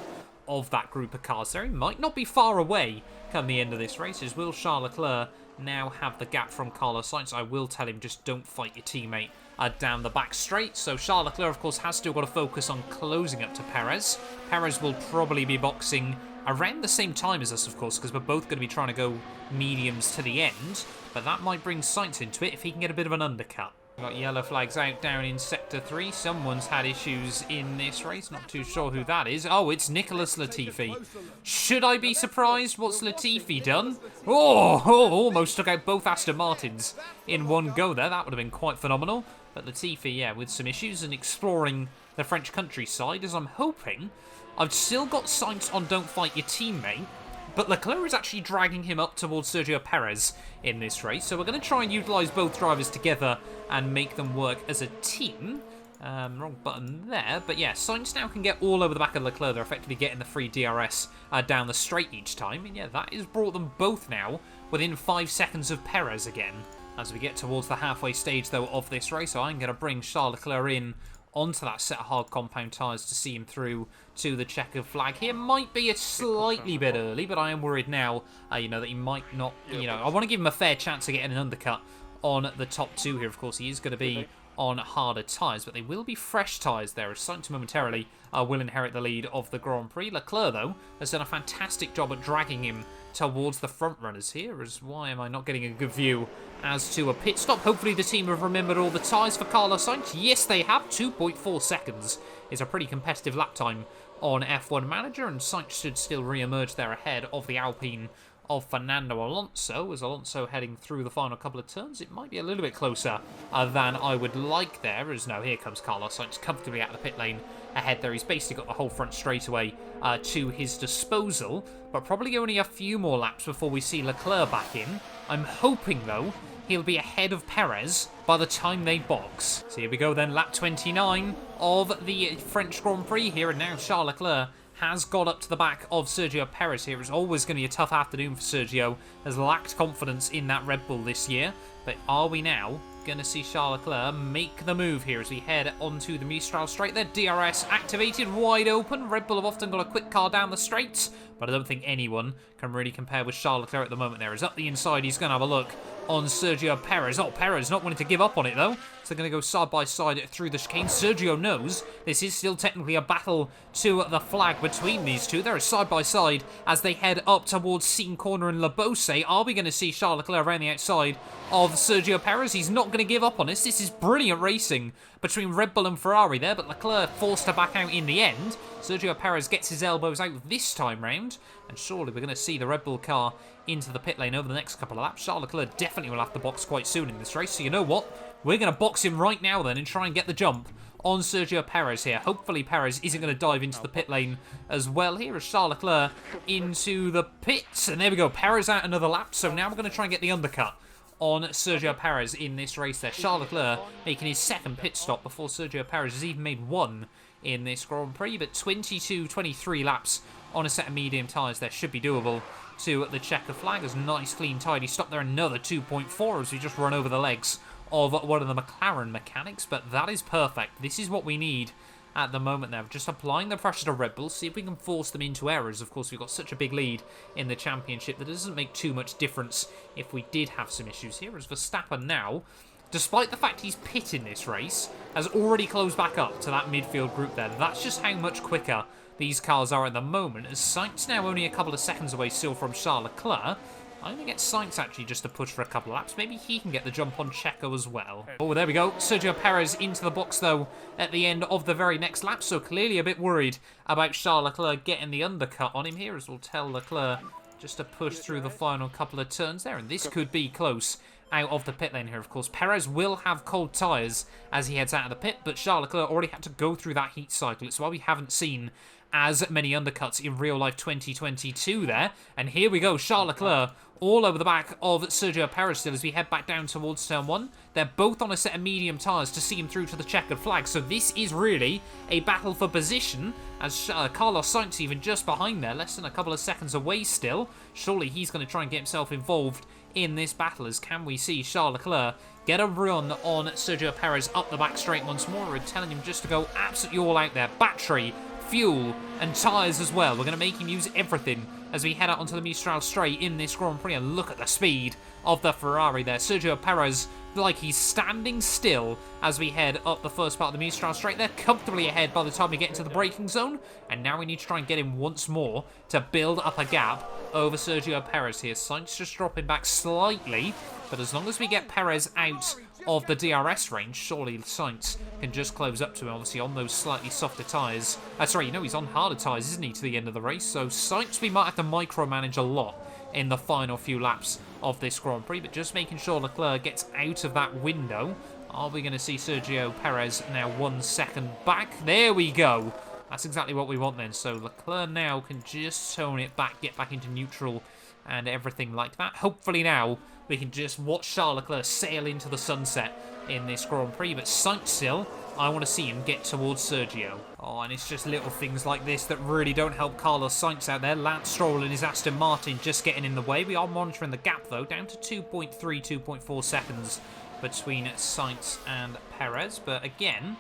Speaker 1: of that group of cars there. He might not be far away come the end of this race, as will Charles Leclerc now have the gap from Carlos Sainz. I will tell him, just don't fight your teammate down the back straight. So Charles Leclerc, of course, has still got to focus on closing up to Perez. Perez will probably be boxing around the same time as us, of course, because we're both going to be trying to go mediums to the end, but that might bring Sainz into it if he can get a bit of an undercut. Got yellow flags out down in Sector 3. Someone's had issues in this race. Not too sure who that is. Oh, it's Nicholas Latifi. Should I be surprised? What's Latifi done? Oh, almost took out both Aston Martins in one go there. That would have been quite phenomenal. But Latifi, yeah, with some issues and exploring the French countryside, as I'm hoping. I've still got Sainz on don't fight your teammate, but Leclerc is actually dragging him up towards Sergio Perez in this race. So we're going to try and utilise both drivers together and make them work as a team. Wrong button there. But yeah, Sainz now can get all over the back of Leclerc. They're effectively getting the free DRS down the straight each time. And yeah, that has brought them both now within 5 seconds of Perez again. As we get towards the halfway stage, though, of this race, so I'm going to bring Charles Leclerc in onto that set of hard compound tyres to see him through to the checkered flag here. Might be a slightly bit early, but I am worried now, that he might not, I want to give him a fair chance of getting an undercut on the top two here. Of course, he is going to be on harder tyres, but they will be fresh tyres there, as Sainz momentarily will inherit the lead of the Grand Prix. Leclerc, though, has done a fantastic job at dragging him towards the front runners here, as why am I not getting a good view as to a pit stop? Hopefully the team have remembered all the tyres for Carlos Sainz. Yes, they have. 2.4 seconds is a pretty competitive lap time on F1 Manager, and Sainz should still re-emerge there ahead of the Alpine of Fernando Alonso, as Alonso heading through the final couple of turns. It might be a little bit closer than I would like there, as now here comes Carlos Sainz comfortably out of the pit lane ahead there. He's basically got the whole front straightaway to his disposal, but probably only a few more laps before we see Leclerc back in. I'm hoping, though, he'll be ahead of Perez by the time they box. So here we go then, lap 29 of the French Grand Prix here, and now Charles Leclerc has got up to the back of Sergio Perez here. It's always going to be a tough afternoon for Sergio, has lacked confidence in that Red Bull this year, but are we now going to see Charles Leclerc make the move here as we head onto the Mistral straight there? DRS activated, wide open. Red Bull have often got a quick car down the straights, but I don't think anyone can really compare with Charles Leclerc at the moment there. He's up the inside, he's going to have a look on Sergio Perez. Oh, Perez not wanting to give up on it, though. So they're going to go side by side through the chicane. Sergio knows this is still technically a battle to the flag between these two. They're side by side as they head up towards Seton Corner and Le Beausset. Are we going to see Charles Leclerc around the outside of Sergio Perez? He's not going to give up on us. This is brilliant racing between Red Bull and Ferrari there, but Leclerc forced to back out in the end. Sergio Perez gets his elbows out this time round, and surely we're going to see the Red Bull car into the pit lane over the next couple of laps. Charles Leclerc definitely will have to box quite soon in this race, so you know what? We're going to box him right now then and try and get the jump on Sergio Perez here. Hopefully Perez isn't going to dive into the pit lane as well here, as Charles Leclerc into the pits. And there we go, Perez out another lap, so now we're going to try and get the undercut on Sergio Perez in this race there. Charles Leclerc making his second pit stop before Sergio Perez has even made one in this Grand Prix, but 23 laps on a set of medium tyres there should be doable to the checker flag. As nice, clean, tidy stop there. Another 2.4 as we just run over the legs of one of the McLaren mechanics, but that is perfect. This is what we need at the moment there. Just applying the pressure to Red Bull, see if we can force them into errors. Of course, we've got such a big lead in the championship that it doesn't make too much difference if we did have some issues here. As Verstappen now, despite the fact he's pitting this race, has already closed back up to that midfield group there. That's just how much quicker these cars are at the moment, as Sainz now only a couple of seconds away still from Charles Leclerc. I'm going to get Sainz actually just to push for a couple of laps. Maybe he can get the jump on Checo as well. Oh, there we go. Sergio Perez into the box, though, at the end of the very next lap. So clearly a bit worried about Charles Leclerc getting the undercut on him here, as we'll tell Leclerc just to push through the final couple of turns there. And this could be close out of the pit lane here. Of course, Perez will have cold tyres as he heads out of the pit, but Charles Leclerc already had to go through that heat cycle. It's why we haven't seen as many undercuts in real life 2022 there. And here we go, Charles Leclerc all over the back of Sergio Perez still as we head back down towards turn 1. They're both on a set of medium tyres to see him through to the checkered flag. So this is really a battle for position, as Carlos Sainz even just behind there, less than a couple of seconds away still. Surely he's going to try and get himself involved in this battle, as can we see Charles Leclerc get a run on Sergio Perez up the back straight once more. We're telling him just to go absolutely all out there. Battery, fuel, and tyres as well. We're going to make him use everything as we head out onto the Mistral straight in this Grand Prix. And look at the speed of the Ferrari there. Sergio Perez, like he's standing still as we head up the first part of the Mistral straight. They're comfortably ahead by the time we get into the braking zone. And now we need to try and get him once more to build up a gap over Sergio Perez here. Sainz just dropping back slightly. But as long as we get Perez out of the DRS range, surely Sainz can just close up to him, obviously on those slightly softer tyres. Sorry, you know, he's on harder tyres, isn't he, to the end of the race? So Sainz, we might have to micromanage a lot in the final few laps of this Grand Prix, but just making sure Leclerc gets out of that window. Are we going to see Sergio Perez now 1 second back? There we go. That's exactly what we want then. So Leclerc now can just tone it back, get back into neutral and everything like that. Hopefully now we can just watch Charles Leclerc sail into the sunset in this Grand Prix. But Sainz still, I want to see him get towards Sergio. Oh, and it's just little things like this that really don't help Carlos Sainz out there. Lance Stroll and his Aston Martin just getting in the way. We are monitoring the gap, though, down to 2.3, 2.4 seconds between Sainz and Perez. But again,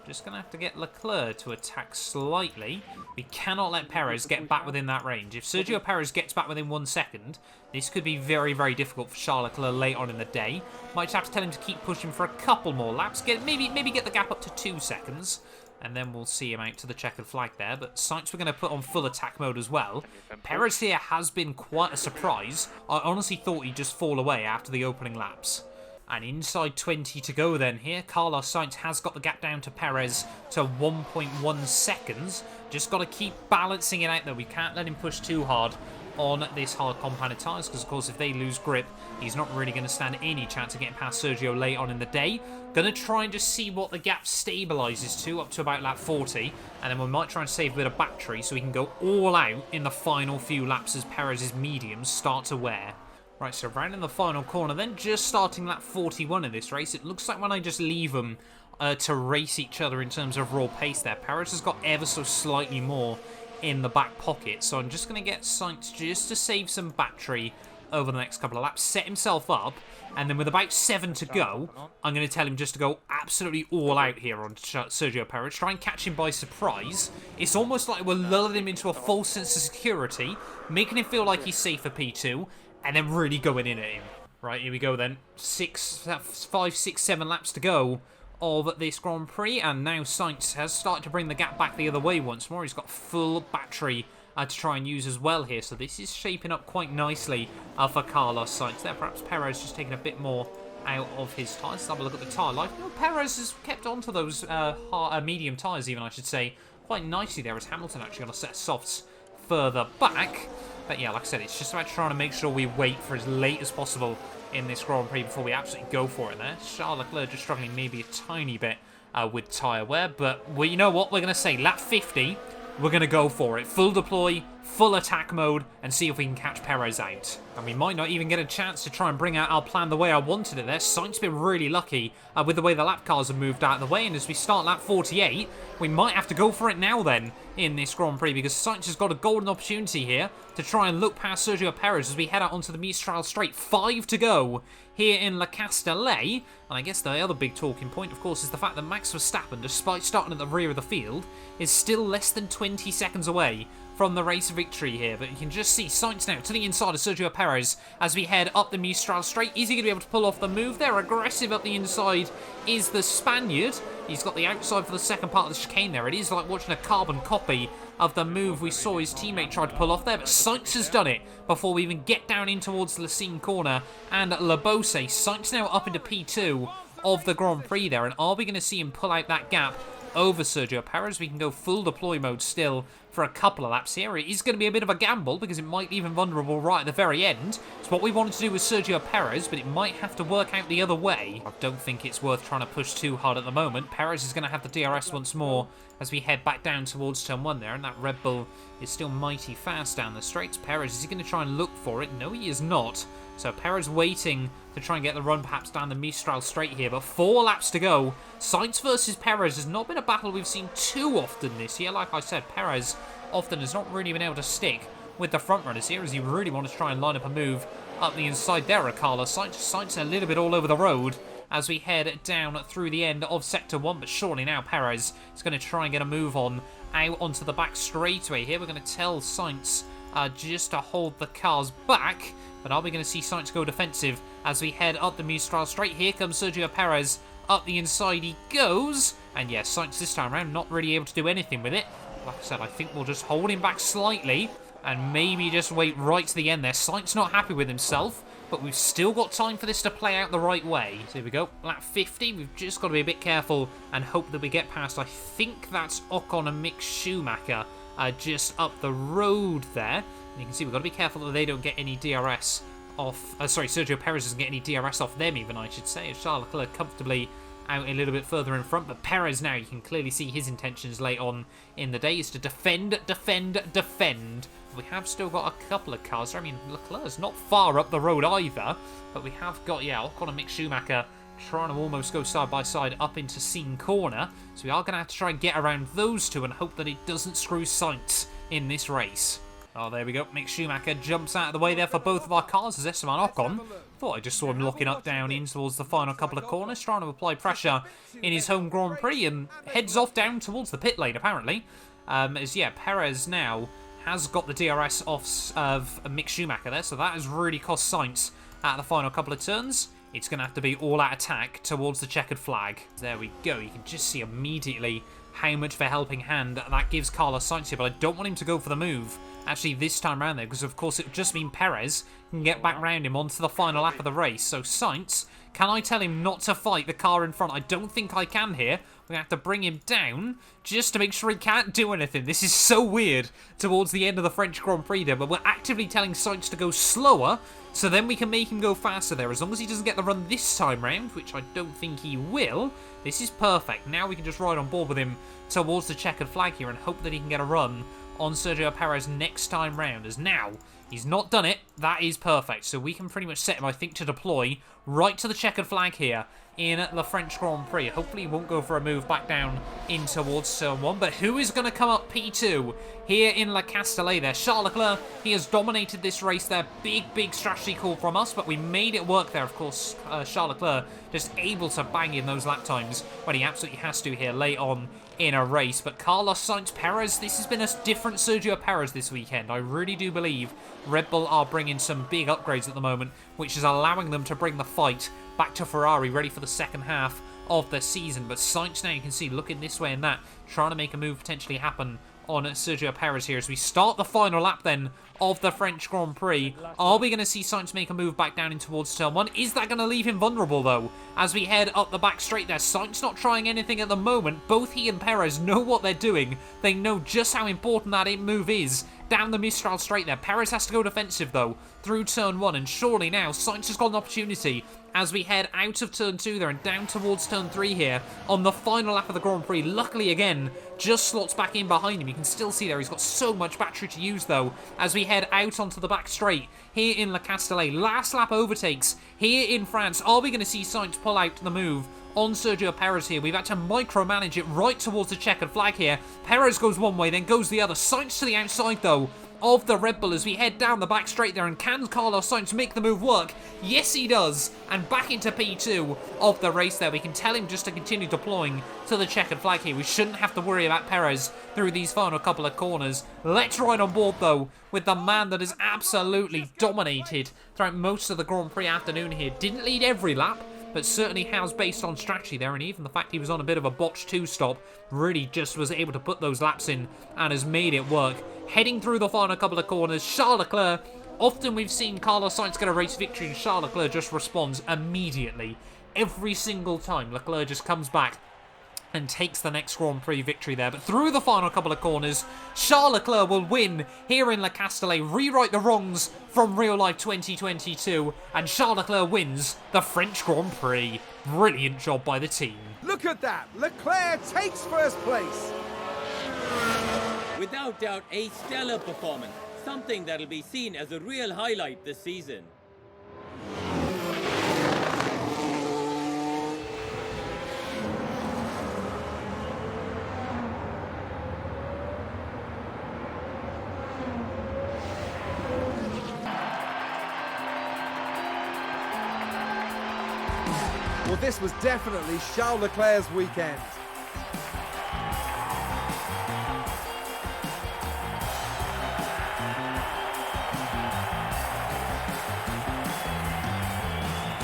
Speaker 1: just going to have to get Leclerc to attack slightly. We cannot let Perez get back within that range. If Sergio Perez gets back within 1 second, this could be very, very difficult for Charles Leclerc late on in the day. Might just have to tell him to keep pushing for a couple more laps. Maybe get the gap up to 2 seconds. And then we'll see him out to the checkered flag there. But Sainz we're going to put on full attack mode as well. Perez here has been quite a surprise. I honestly thought he'd just fall away after the opening laps. And inside 20 to go then here. Carlos Sainz has got the gap down to Perez to 1.1 seconds. Just got to keep balancing it out though. We can't let him push too hard on this hard compounded tyres, because of course if they lose grip, he's not really going to stand any chance of getting past Sergio late on in the day. Going to try and just see what the gap stabilises to, up to about lap 40, and then we might try and save a bit of battery so we can go all out in the final few laps as Perez's mediums start to wear. Right, so round in the final corner, then just starting lap 41 of this race. It looks like when I just leave them to race each other in terms of raw pace there, Perez has got ever so slightly more in the back pocket. So I'm just going to get Sainz just to save some battery over the next couple of laps, set himself up, and then with about 7 to go, I'm going to tell him just to go absolutely all out here on Sergio Perez, try and catch him by surprise. It's almost like we're lulling him into a false sense of security, making him feel like he's safe for P2, and then really going in at him. Right, here we go then. 5, 6, 7 laps to go of this Grand Prix, and now Sainz has started to bring the gap back the other way once more. He's got full battery to try and use as well here, so this is shaping up quite nicely for Carlos Sainz there. Perhaps Perez just taking a bit more out of his tyres. Let's have a look at the tyre life. You know, Perez has kept onto those medium tyres even, I should say, quite nicely there, as Hamilton actually got a set of softs further back. But yeah, like I said, it's just about trying to make sure we wait for as late as possible in this Grand Prix before we absolutely go for it there. Charles Leclerc just struggling maybe a tiny bit with tyre wear, but you know what? We're going to say lap 50, we're going to go for it. Full deploy, full attack mode and see if we can catch Perez out. And we might not even get a chance to try and bring out our plan the way I wanted it there. Sainz been really lucky with the way the lap cars have moved out of the way. And as we start lap 48, we might have to go for it now then in this Grand Prix, because Sainz has got a golden opportunity here to try and look past Sergio Perez as we head out onto the Mistral Straight. 5 to go here in Le Castellet. And I guess the other big talking point, of course, is the fact that Max Verstappen, despite starting at the rear of the field, is still less than 20 seconds away from the race victory here. But you can just see Sainz now to the inside of Sergio Perez as we head up the Mistral Straight. Is he going to be able to pull off the move there? Aggressive up the inside is the Spaniard. He's got the outside for the second part of the chicane there. It is like watching a carbon copy of the move we saw his teammate try to pull off there. But Sainz has done it before we even get down in towards Lacine Corner and Le Beauce. Sainz now up into P2 of the Grand Prix there. And are we going to see him pull out that gap over Sergio Perez? We can go full deploy mode still for a couple of laps here. It is going to be a bit of a gamble because it might leave him vulnerable right at the very end. It's what we wanted to do with Sergio Perez, but it might have to work out the other way. I don't think it's worth trying to push too hard at the moment. Perez is going to have the DRS once more as we head back down towards turn 1 there, and that Red Bull is still mighty fast down the straights. Perez, is he going to try and look for it? No, he is not. So Perez waiting to try and get the run perhaps down the Mistral Straight here, but 4 laps to go. Sainz versus Perez has not been a battle we've seen too often this year. Like I said, Perez often has not really been able to stick with the front runners here, as he really wanted to try and line up a move up the inside there. Carlos Sainz a little bit all over the road as we head down through the end of Sector 1, but surely now Perez is going to try and get a move on out onto the back straightaway here. We're going to tell Sainz just to hold the cars back, but are we going to see Sainz go defensive as we head up the Mistral Straight? Here comes Sergio Perez. Up the inside he goes. And yes, Sainz this time around not really able to do anything with it. Like I said, I think we'll just hold him back slightly and maybe just wait right to the end there. Sainz not happy with himself, but we've still got time for this to play out the right way. So here we go, lap 50. We've just got to be a bit careful and hope that we get past. I think that's Ocon and Mick Schumacher just up the road there. And you can see we've got to be careful that they don't get any DRS off. Sergio Perez doesn't get any DRS off them even, I should say. Charles Leclerc comfortably out a little bit further in front, but Perez now, you can clearly see his intentions late on in the day is to defend. We have still got a couple of cars. I mean, Leclerc's not far up the road either, but we have got, yeah, Ocon and Mick Schumacher trying to almost go side by side up into Scene Corner. So we are going to have to try and get around those two and hope that it doesn't screw Sainz in this race. Oh, there we go. Mick Schumacher jumps out of the way there for both of our cars as Esteban Ocon. Thought I just saw him locking up down in towards the final couple of corners, trying to apply pressure in his home Grand Prix, and heads off down towards the pit lane, apparently. As, yeah, Perez now has got the DRS off of Mick Schumacher there, so that has really cost Sainz at the final couple of turns. It's going to have to be all-out attack towards the checkered flag. There we go. You can just see immediately how much of a helping hand that gives Carlos Sainz here, but I don't want him to go for the move actually this time around there, because of course it would just mean Perez can get back round him onto the final lap of the race. So Sainz, can I tell him not to fight the car in front? I don't think I can here. We're going to have to bring him down just to make sure he can't do anything. This is so weird towards the end of the French Grand Prix there, but we're actively telling Sainz to go slower, so then we can make him go faster there. As long as he doesn't get the run this time round, which I don't think he will, this is perfect. Now we can just ride on board with him towards the checkered flag here and hope that he can get a run on Sergio Perez next time round. As now, he's not done it. That is perfect. So we can pretty much set him, I think, to deploy right to the checkered flag here in the French Grand Prix. Hopefully he won't go for a move back down in towards turn 1. But who is going to come up P2 here in Le Castellet there? Charles Leclerc, he has dominated this race there. Big strategy call from us, but we made it work there, of course. Charles Leclerc just able to bang in those lap times when he absolutely has to here late on in a race. But Carlos Sainz, Perez, this has been a different Sergio Perez this weekend. I really do believe Red Bull are bringing some big upgrades at the moment, which is allowing them to bring the fight back to Ferrari, ready for the second half of the season. But Sainz now, you can see, looking this way and that, trying to make a move potentially happen on Sergio Perez here as we start the final lap then of the French Grand Prix. Are we going to see Sainz make a move back down in towards turn 1? Is that going to leave him vulnerable, though? As we head up the back straight there, Sainz not trying anything at the moment. Both he and Perez know what they're doing. They know just how important that move is. Down the Mistral straight there. Perez has to go defensive, though, through turn 1. And surely now, Sainz has got an opportunity as we head out of turn 2 there and down towards turn 3 here on the final lap of the Grand Prix. Luckily, again, just slots back in behind him. You can still see there he's got so much battery to use, though, as we head out onto the back straight here in Le Castellet. Last lap overtakes here in France. Are we going to see Sainz pull out the move on Sergio Perez here? We've had to micromanage it right towards the checkered flag here. Perez goes one way, then goes the other. Sainz to the outside, though, of the Red Bull as we head down the back straight there. And can Carlos Sainz make the move work? Yes, he does. And back into P2 of the race there. We can tell him just to continue deploying to the checkered flag here. We shouldn't have to worry about Perez through these final couple of corners. Let's ride on board, though, with the man that has absolutely dominated throughout most of the Grand Prix afternoon here. Didn't lead every lap, but certainly has based on strategy there, and even the fact he was on a bit of a botched 2-stop really just was able to put those laps in and has made it work. Heading through the final couple of corners, Charles Leclerc. Often we've seen Carlos Sainz get a race victory and Charles Leclerc just responds immediately. Every single time, Leclerc just comes back and takes the next Grand Prix victory there. But through the final couple of corners, Charles Leclerc will win here in Le Castellet, rewrite the wrongs from real life 2022, and Charles Leclerc wins the French Grand Prix. Brilliant job by the team.
Speaker 2: Look at that! Leclerc takes first place!
Speaker 3: Without doubt, a stellar performance. Something that'll be seen as a real highlight this season.
Speaker 2: Well, this was definitely Charles Leclerc's weekend.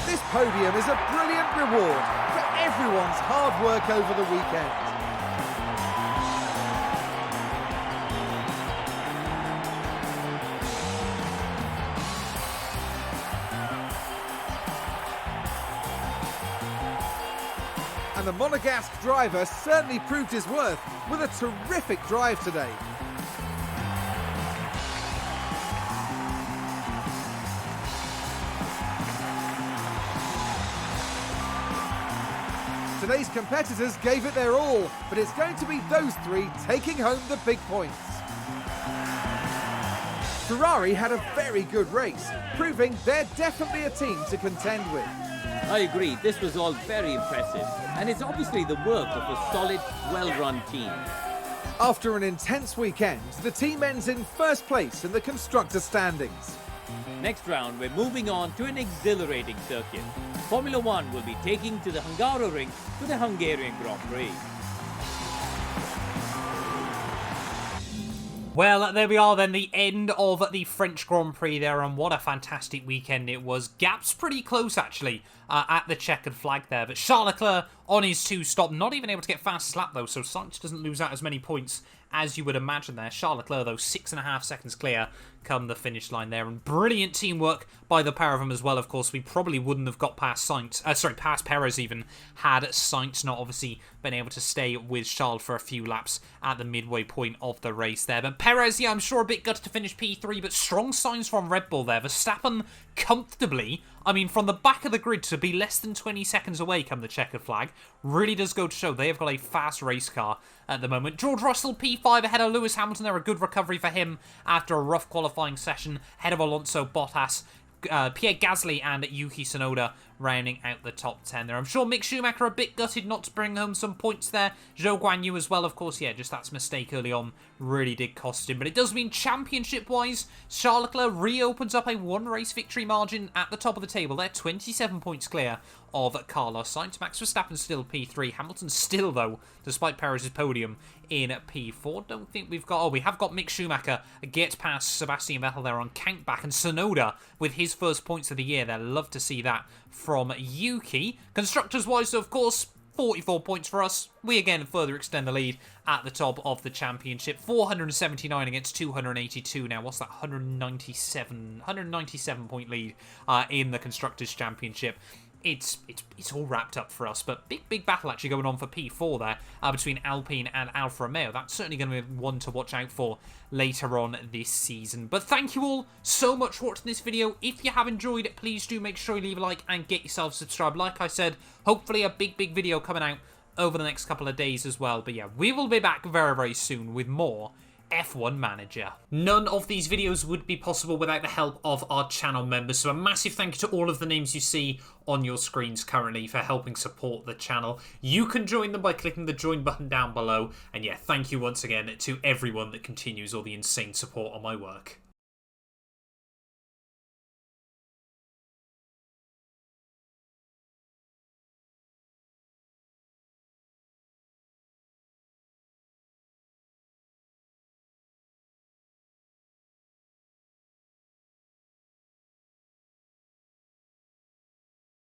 Speaker 2: This podium is a brilliant reward for everyone's hard work over the weekend. And the Monegasque driver certainly proved his worth with a terrific drive today. Today's competitors gave it their all, but it's going to be those three taking home the big points. Ferrari had a very good race, proving they're definitely a team to contend with.
Speaker 3: I agree, this was all very impressive, and it's obviously the work of a solid, well-run team.
Speaker 2: After an intense weekend, the team ends in first place in the constructor standings.
Speaker 3: Next round, we're moving on to an exhilarating circuit. Formula One will be taking to the Hungaroring for the Hungarian Grand Prix.
Speaker 1: Well, there we are then, the end of the French Grand Prix there, and what a fantastic weekend it was. Gaps pretty close, actually, at the checkered flag there, but Charles Leclerc on his 2-stop, not even able to get fastest lap, though, so Sainz doesn't lose out as many points as you would imagine there. Charles Leclerc, though, 6.5 seconds clear come the finish line there, and brilliant teamwork by the pair of them as well. Of course, we probably wouldn't have got past past Perez even, had Sainz not obviously been able to stay with Charles for a few laps at the midway point of the race there. But Perez, yeah, I'm sure a bit gutted to finish P3, but strong signs from Red Bull there. Verstappen comfortably, I mean, from the back of the grid to be less than 20 seconds away come the checkered flag, really does go to show they have got a fast race car at the moment. George Russell, P5 ahead of Lewis Hamilton there, a good recovery for him after a rough qualifying session, ahead of Alonso, Bottas, Pierre Gasly and Yuki Tsunoda rounding out the top 10 there. I'm sure Mick Schumacher a bit gutted not to bring home some points there. Zhou Guanyu as well, of course. Yeah, just that mistake early on really did cost him. But it does mean championship-wise, Charles Leclerc reopens up a one-race victory margin at the top of the table. They're 27 points clear of Carlos Sainz. Max Verstappen still P3. Hamilton still, though, despite Perez's podium, in P4. Don't think we've got... Oh, we have got Mick Schumacher get past Sebastian Vettel there on countback. And Tsunoda with his first points of the year there. Love to see that from Yuki. Constructors-wise, of course, 44 points for us. We again further extend the lead at the top of the championship. 479 against 282 now. What's that? 197 point lead in the Constructors' Championship. It's all wrapped up for us, but big battle actually going on for P4 there between Alpine and Alfa Romeo. That's certainly going to be one to watch out for later on this season. But thank you all so much for watching this video. If you have enjoyed it, please do make sure you leave a like and get yourself subscribed. Like I said, hopefully a big video coming out over the next couple of days as well. But yeah, we will be back very soon with more F1 Manager. None of these videos would be possible without the help of our channel members, so a massive thank you to all of the names you see on your screens currently for helping support the channel. You can join them by clicking the join button down below, and yeah, thank you once again to everyone that continues all the insane support on my work.